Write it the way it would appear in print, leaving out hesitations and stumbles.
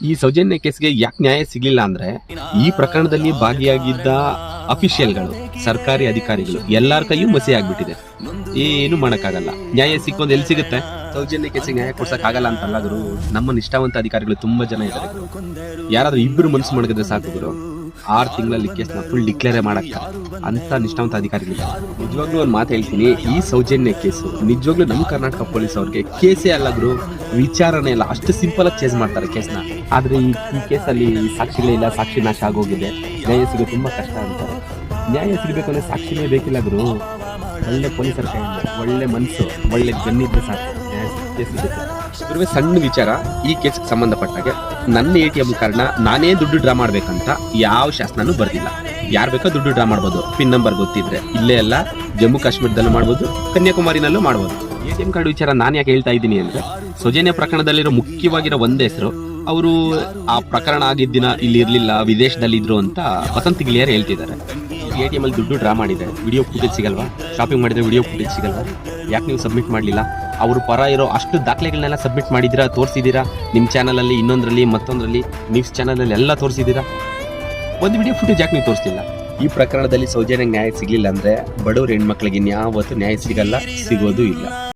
ಈ ಸೌಜನ್ಯ ಕೇಸ್ಗೆ ಯಾಕೆ ನ್ಯಾಯ ಸಿಗ್ಲಿಲ್ಲ ಅಂದ್ರೆ ಈ ಪ್ರಕರಣದಲ್ಲಿ ಭಾಗಿಯಾಗಿದ್ದ ಅಫಿಷಿಯಲ್ಗಳು, ಸರ್ಕಾರಿ ಅಧಿಕಾರಿಗಳು ಎಲ್ಲರ ಕೈಯೂ ಮಸಿ ಆಗ್ಬಿಟ್ಟಿದೆ. ಏನು ಮಾಡಕ್ಕಾಗಲ್ಲ. ನ್ಯಾಯ ಸಿಕ್ಕೊಂದು ಎಲ್ಲಿ ಸಿಗುತ್ತೆ? ಸೌಜನ್ಯ ಕೇಸಿಗೆ ನ್ಯಾಯ ಕೊಡ್ಸಕ್ ಆಗಲ್ಲ ಅಂತಲ್ಲ ಗುರು. ನಮ್ಮ ನಿಷ್ಠಾವಂತ ಅಧಿಕಾರಿಗಳು ತುಂಬಾ ಜನ ಇದ್ದಾರೆ ಗುರು. ಯಾರಾದ್ರೂ ಇಬ್ರು ಮನಸ್ಸು ಮಾಡಿದ್ರೆ ಸಾಕು ಗುರು, 6 ತಿಂಗಳಲ್ಲಿ ಕೇಸ್ನ ಫುಲ್ ಡಿಕ್ಲೇರ್ ಮಾಡಕ್ಕ ಅಂತ ನಿಷ್ಠಾವಂತ ಅಧಿಕಾರಿಗಳು. ನಿಜವಾಗ್ಲೂ ಒಂದು ಮಾತು ಹೇಳ್ತೀನಿ, ಈ ಸೌಜನ್ಯ ಕೇಸು ನಿಜವಾಗ್ಲೂ ನಮ್ಮ ಕರ್ನಾಟಕ ಪೊಲೀಸ್ ಅವ್ರಿಗೆ ಕೇಸೇ ಅಲ್ಲ ಗುರು, ವಿಚಾರಣೆ ಇಲ್ಲ. ಅಷ್ಟು ಸಿಂಪಲ್ ಆಗಿ ಚೇಸ್ ಮಾಡ್ತಾರೆ ಕೇಸ್ನ. ಆದ್ರೆ ಈ ಕೇಸಲ್ಲಿ ಸಾಕ್ಷಿಗಳೇ ಇಲ್ಲ, ಸಾಕ್ಷಿ ನಾಶ ಆಗೋಗಿದೆ, ನ್ಯಾಯ ಸಿಗೋದು ತುಂಬಾ ಕಷ್ಟ ಅಂತಾರೆ. ನ್ಯಾಯ ಸಿಗಬೇಕು ಅಂದ್ರೆ ಸಾಕ್ಷಿನೇ ಬೇಕಿಲ್ಲ ಗುರು. ಒಳ್ಳೆ ಪೊಲೀಸರ ಕೈಯಿಂದ ಒಳ್ಳೆ ಮನಸ್ಸು, ಒಳ್ಳೆ ಗನ್ನಿದ್ರೆ ಸಾಕು ನ್ಯಾಯ ಸಿಗುತ್ತೆ. ಸಣ್ಣ ವಿಚಾರ, ಈ ಕೇಸ್ಗೆ ಸಂಬಂಧಪಟ್ಟಾಗೆ ನನ್ನ ATM ಕಾರಣ ನಾನೇ ದುಡ್ಡು ಡ್ರಾ ಮಾಡ್ಬೇಕಂತ ಯಾವ ಶಾಸನನೂ ಬರ್ದಿಲ್ಲ. ಯಾರು ಬೇಕೋ ದುಡ್ಡು ಡ್ರಾ ಮಾಡ್ಬೋದು, ಪಿನ್ ನಂಬರ್ ಗೊತ್ತಿದ್ರೆ. ಇಲ್ಲೇ ಎಲ್ಲ ಜಮ್ಮು ಕಾಶ್ಮೀರದಲ್ಲೂ ಮಾಡ್ಬೋದು, ಕನ್ಯಾಕುಮಾರಿನಲ್ಲೂ ಮಾಡ್ಬೋದು. ATM ಕಾರ್ಡ್ ವಿಚಾರ ನಾನು ಯಾಕೆ ಹೇಳ್ತಾ ಇದ್ದೀನಿ ಅಂದ್ರೆ, ಸೌಜನ್ಯ ಪ್ರಕರಣದಲ್ಲಿರೋ ಮುಖ್ಯವಾಗಿರೋ ಒಂದೇ ಹೆಸರು, ಅವರು ಆ ಪ್ರಕರಣ ಆಗಿದ್ದ ದಿನ ಇಲ್ಲಿ ಇರ್ಲಿಲ್ಲ, ವಿದೇಶದಲ್ಲಿದ್ರು ಅಂತ ವಸಂತ್ ಗಿಳಿಯರ್ ಹೇಳ್ತಿದ್ದಾರೆ. ATM ಅಲ್ಲಿ ದುಡ್ಡು ಡ್ರಾ ಮಾಡಿದ್ರೆ ವಿಡಿಯೋ ಫುಟೇಜ್ ಸಿಗಲ್ವಾ? ಶಾಪಿಂಗ್ ಮಾಡಿದ್ರೆ ವಿಡಿಯೋ ಫುಟೇಜ್ ಸಿಗಲ್ವಾ? ಯಾಕೆ ನೀವು ಸಬ್ಮಿಟ್ ಮಾಡಲಿಲ್ಲ? ಅವರು ಪರ ಇರೋ ಅಷ್ಟು ದಾಖಲೆಗಳನ್ನೆಲ್ಲ ಸಬ್ಮಿಟ್ ಮಾಡಿದ್ದೀರಾ, ತೋರಿಸಿದ್ದೀರಾ. ನಿಮ್ಮ ಚಾನಲಲ್ಲಿ, ಇನ್ನೊಂದರಲ್ಲಿ, ಮತ್ತೊಂದರಲ್ಲಿ, ನ್ಯೂಸ್ ಚಾನಲಲ್ಲಿ ಎಲ್ಲ ತೋರಿಸಿದ್ದೀರಾ. ಒಂದು ವಿಡಿಯೋ ಫುಟೇಜ್ ಯಾಕೆ ನೀವು ತೋರಿಸ್ತಿಲ್ಲ? ಈ ಪ್ರಕರಣದಲ್ಲಿ ಸೌಜನ್ಯ ನ್ಯಾಯ ಸಿಗಲಿಲ್ಲ ಅಂದ್ರೆ ಬಡವ್ರ ಹೆಣ್ಮಕ್ಳಿಗೆ ಯಾವತ್ತೂ ನ್ಯಾಯ ಸಿಗಲ್ಲ, ಸಿಗೋದು ಇಲ್ಲ.